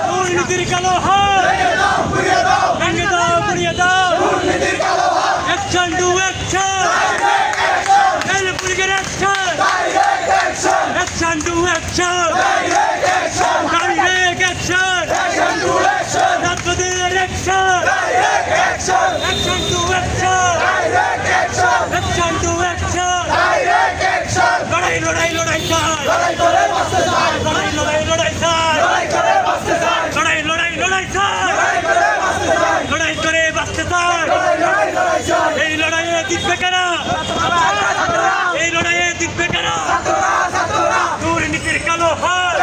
দুর্নীতির কালো হাত ভেঙে দাও, গুড়িয়ে দাও। অ্যাকশন টু অ্যাকশন, পুলিশের action, action to action, direct action, ছাত্রদের action, action to action, action to action. লড়াই লড়াই লড়াই চাই, লড়াই লড়াই লড়াই চাই, লড়াই লড়াই লড়াই চাই, লড়াই করে বাঁচতে চাই। এই লড়াইয়ে জিতবে কারা? এই লড়াইয়ে জিতবে কারা? দুর্নীতির কালো হাত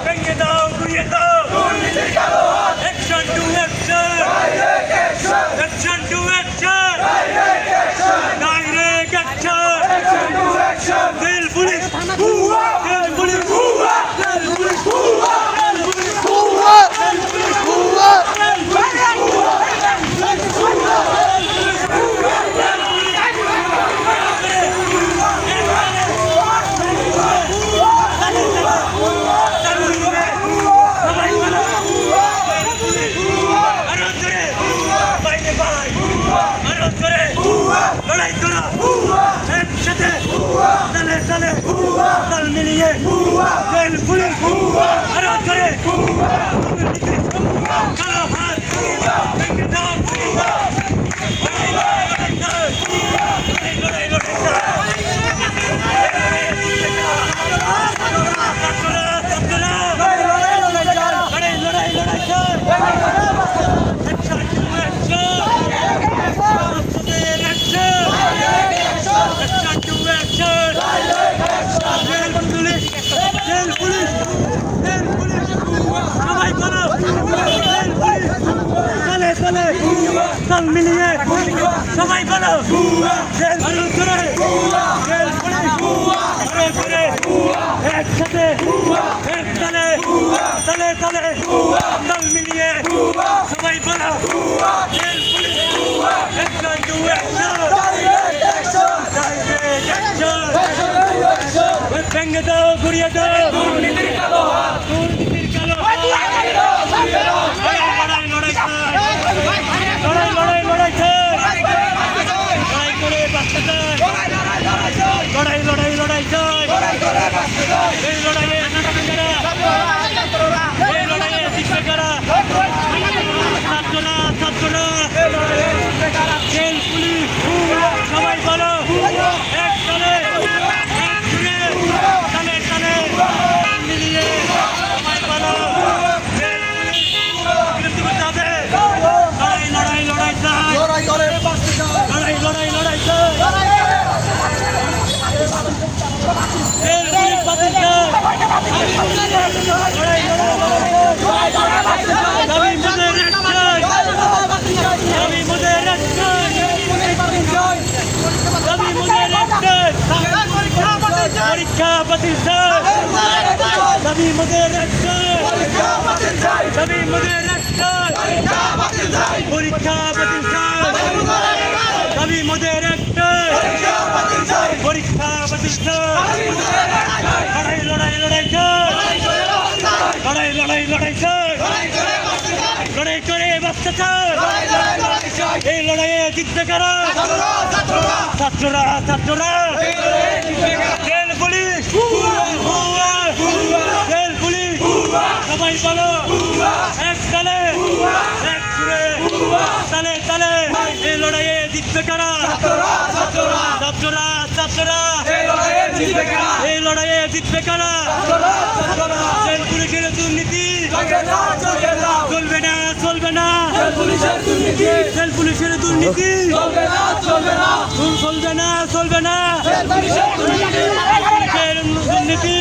ভেঙে দাও, গুড়িয়ে দাও। Action to action, action to action, direct action. Jail police, jail police, jail police, লড়াই করা একসাথে, তালে তালে তাল মিলিয়ে জেল পুলিশ আরোধ করে কালো হাত ভেঙে দাও। লড়াই লড়াই লড়াই লড়াই লড়াই লড়াই তাল মিলিয়ে সবাই বলো জেল পুলিশ করে, জেল পুলিশ করে একসাথে, এক তালে তালে তালে তাল মিলিয়ে সবাই বলো jail police. Action to action, direct action. ভেঙে দাও, গুড়িয়ে দাও দুর্নীতির কালো হাত, দুর্নীতির কালো হাত। লড়াই লড়াই চাই, লড়াই লড়াই লড়াই চাই, লড়াই করে বাঁচতে চাই, লড়াই লড়াই লড়াই চাই। এই লড়াইয়ে জিতবে কারা? এই লড়াইয়ে জিতবে কারা? ছাত্ররা, ছাত্ররা, জেল পুলিশ সবাই বলো এক তালে, এক সুরে, তালে তালে মিলিয়ে সবাই বলো জেল পুলিশ বিরুদ্ধে করতে হবে। লড়াই লড়াই লড়াই চাই, লড়াই লড়াই লড়াই চাই, জেল পুলিশ বাতিল চাই। লড়াই লড়াই লড়াই দাবি মোদের অ্যাকশন, দাবি মোদের অ্যাকশন, দাবি মোদের অ্যাকশন। পরীক্ষা বাতিল চাই, দাবি মোদের অ্যাকশন, দাবি মোদের অ্যাকশন। পরীক্ষা বাতিল চাই, দাবি মোদের অ্যাকশন, পরীক্ষা বাতিল চাই। লড়াই লড়াই লড়াই চাই, লড়াই লড়াই লড়াই চাই, লড়াই করে বাঁচতে চাই। এই লড়াইয়ে জিতবে কারা? ছাত্ররা, ছাত্ররা, জেল পুলিশ, জেল পুলিশ সবাই বলো এক তালে, এক সুরে, তালে তালে। এই লড়াইয়ে জিতবে কারা? ছাত্ররা, ছাত্ররা, এই লড়াইয়ে জিতবে কারা? জেল পুলিশের দুর্নীতি চলবে না, চলবে না। জেল পুলিশের দুর্নীতি চলবে না, চলবে না। দুর্নীতি